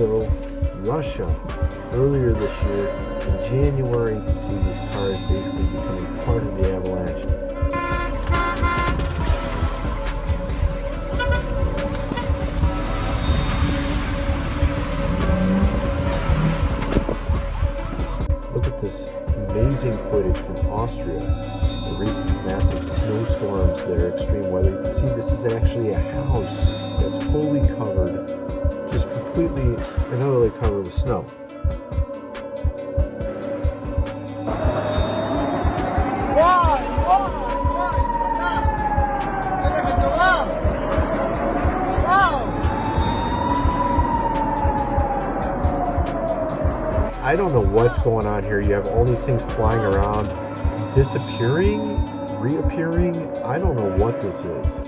So, Russia, earlier this year, in January, you can see these cars basically becoming part of the avalanche. Look at this amazing footage from Austria, the recent massive snowstorms that are extreme weather. You can see this is actually a house that's fully covered, just completely and utterly covered with snow. I don't know what's going on here. You have all these things flying around, disappearing, reappearing. I don't know what this is.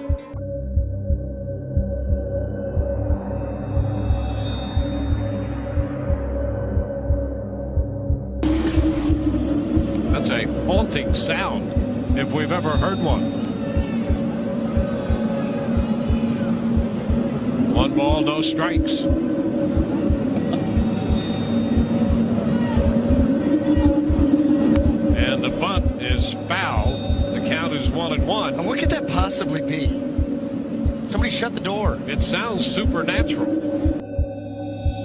That's a haunting sound, if we've ever heard one. One ball, no strikes. And the bunt is foul. The count is 1-1. And what could that possibly be? Somebody shut the door. It sounds supernatural.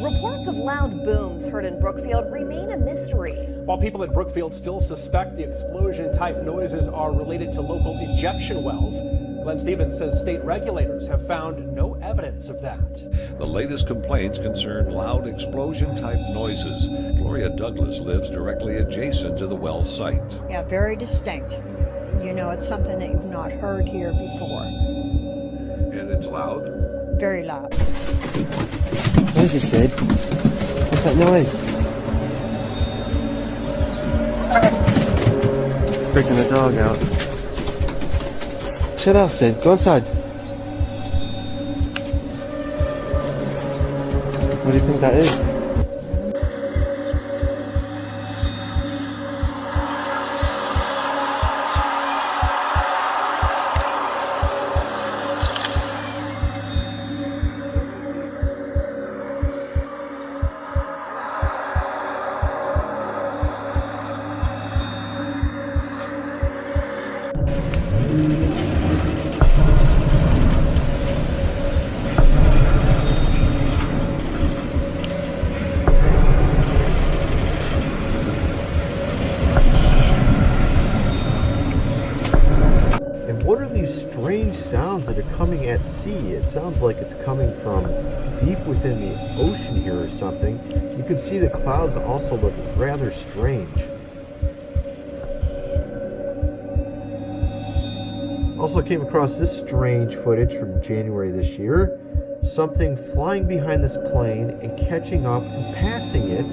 Reports of loud booms heard in Brookfield remain a mystery. While people at Brookfield still suspect the explosion-type noises are related to local injection wells, Glenn Stevens says state regulators have found no evidence of that. The latest complaints concern loud explosion-type noises. Gloria Douglas lives directly adjacent to the well site. Yeah, very distinct. You know, it's something that you've not heard here before. And it's loud? Very loud. What is it, Sid? What's that noise? Freaking the dog out. Shut up, Sid. Go inside. What do you think that is? What are these strange sounds that are coming at sea? It sounds like it's coming from deep within the ocean here or something. You can see the clouds also look rather strange. Also came across this strange footage from January this year. Something flying behind this plane and catching up and passing it.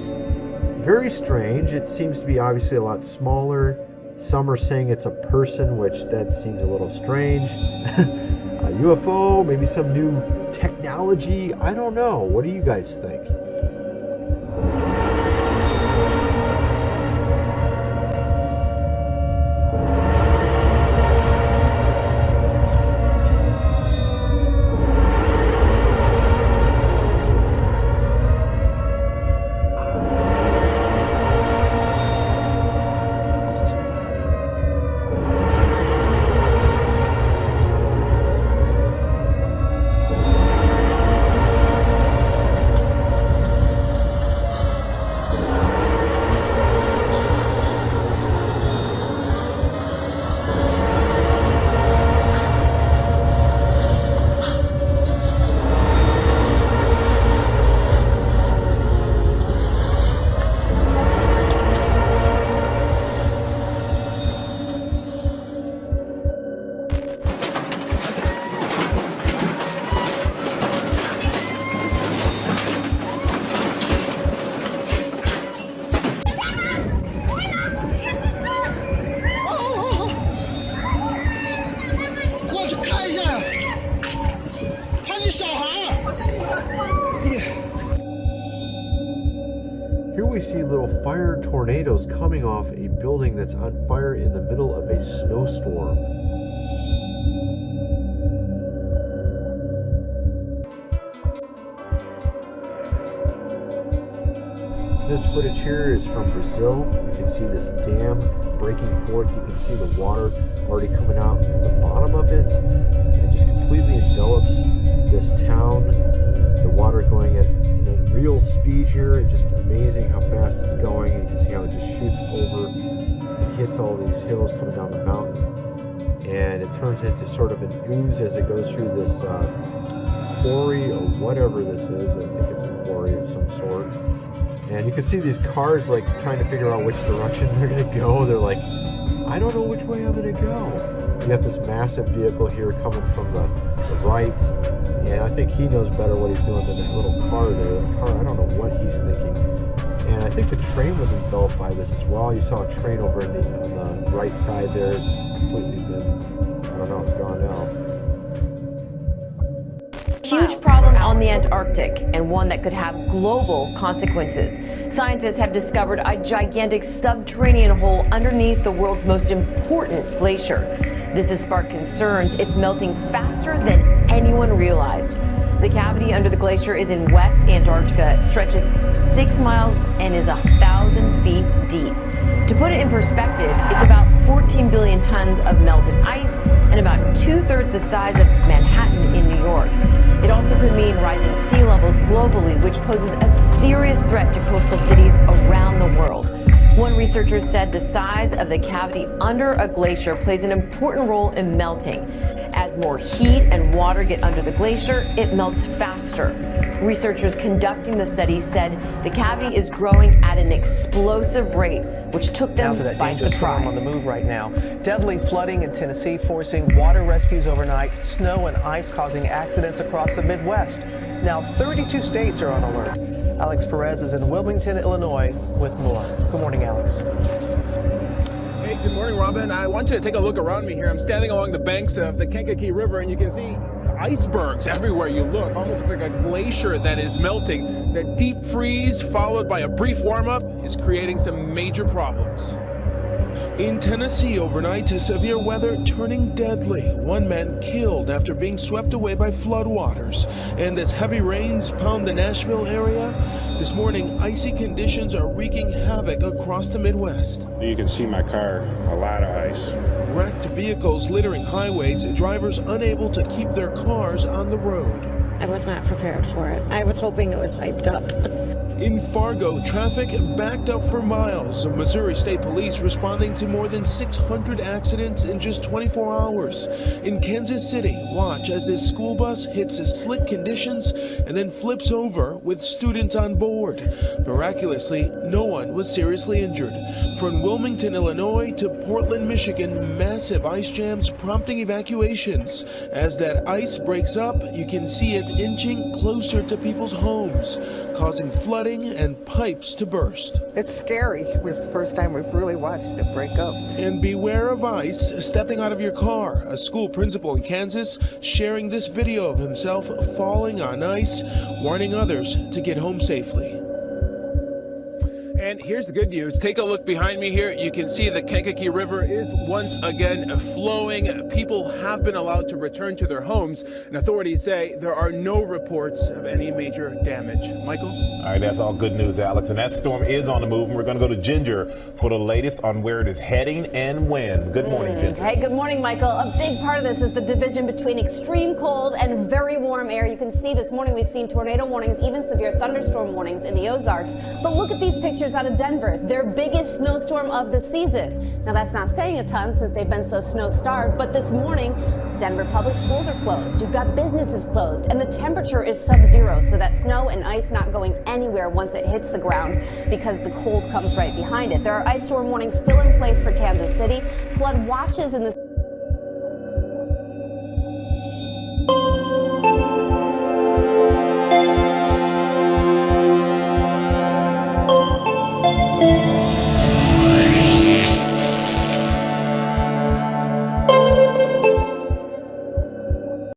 Very strange. It seems to be obviously a lot smaller. Some are saying it's a person, which that seems a little strange. A UFO, maybe some new technology. I don't know. What do you guys think? Here we see little fire tornadoes coming off a building that's on fire in the middle of a snowstorm. This footage here is from Brazil. You can see this dam breaking forth. You can see the water already coming out from the bottom of it. It just completely envelops this town. The water going at an real speed here. It's just amazing how fast it's going. You can see how it just shoots over and hits all these hills coming down the mountain. And it turns into sort of an ooze as it goes through this quarry or whatever this is. I think it's a quarry of some sort. And you can see these cars like trying to figure out which direction they're going to go. They're like, I don't know which way I'm going to go. You got this massive vehicle here coming from the right. And I think he knows better what he's doing than that little car there. That car, I don't know what he's thinking. And I think the train was enveloped by this as well. You saw a train over on the right side there. It's completely been, I don't know, it's gone now. Huge problem on the Antarctic, and one that could have global consequences. Scientists have discovered a gigantic subterranean hole underneath the world's most important glacier. This has sparked concerns. It's melting faster than anyone realized. The cavity under the glacier is in West Antarctica, stretches 6 miles and is 1,000 feet deep. To put it in perspective, it's about 14 billion tons of melted ice and about 2/3 the size of Manhattan in New York. It also could mean rising sea levels globally, which poses a serious threat to coastal cities around the world. One researcher said the size of the cavity under a glacier plays an important role in melting. As more heat and water get under the glacier, it melts faster. Researchers conducting the study said the cavity is growing at an explosive rate, which took them to that by dangerous storm surprise. on the move right now. Deadly flooding in Tennessee forcing water rescues overnight. Snow and ice causing accidents across the Midwest. Now 32 states are on alert. Alex Perez is in Wilmington, Illinois with more. Good morning, Alex. Hey, good morning, Robin. I want you to take a look around me here. I'm standing along the banks of the Kankakee River, and you can see icebergs everywhere you look. Almost looks like a glacier that is melting. The deep freeze followed by a brief warm-up is creating some major problems. In Tennessee overnight, severe weather turning deadly. One man killed after being swept away by floodwaters. And as heavy rains pound the Nashville area, this morning icy conditions are wreaking havoc across the Midwest. You can see my car, a lot of ice. Wrecked vehicles littering highways, drivers unable to keep their cars on the road. I was not prepared for it. I was hoping it was hyped up. In Fargo, traffic backed up for miles. Missouri State Police responding to more than 600 accidents in just 24 hours. In Kansas City, watch as this school bus hits slick conditions and then flips over with students on board. Miraculously, no one was seriously injured. From Wilmington, Illinois to Portland, Michigan, massive ice jams prompting evacuations. As that ice breaks up, you can see it inching closer to people's homes, causing flooding and pipes to burst. It's scary. It was the first time we've really watched it break up. And beware of ice stepping out of your car. A school principal in Kansas sharing this video of himself falling on ice, warning others to get home safely. And here's the good news. Take a look behind me here. You can see the Kankakee River is once again flowing. People have been allowed to return to their homes, and authorities say there are no reports of any major damage. Michael? All right, that's all good news, Alex. And that storm is on the move, and we're going to go to Ginger for the latest on where it is heading and when. Good morning, Ginger. Hey, good morning, Michael. A big part of this is the division between extreme cold and very warm air. You can see this morning we've seen tornado warnings, even severe thunderstorm warnings in the Ozarks. But look at these pictures out of Denver, their biggest snowstorm of the season. Now, that's not saying a ton since they've been so snow-starved, but this morning, Denver public schools are closed. You've got businesses closed, and the temperature is sub-zero, so that snow and ice not going anywhere once it hits the ground because the cold comes right behind it. There are ice storm warnings still in place for Kansas City. Flood watches in the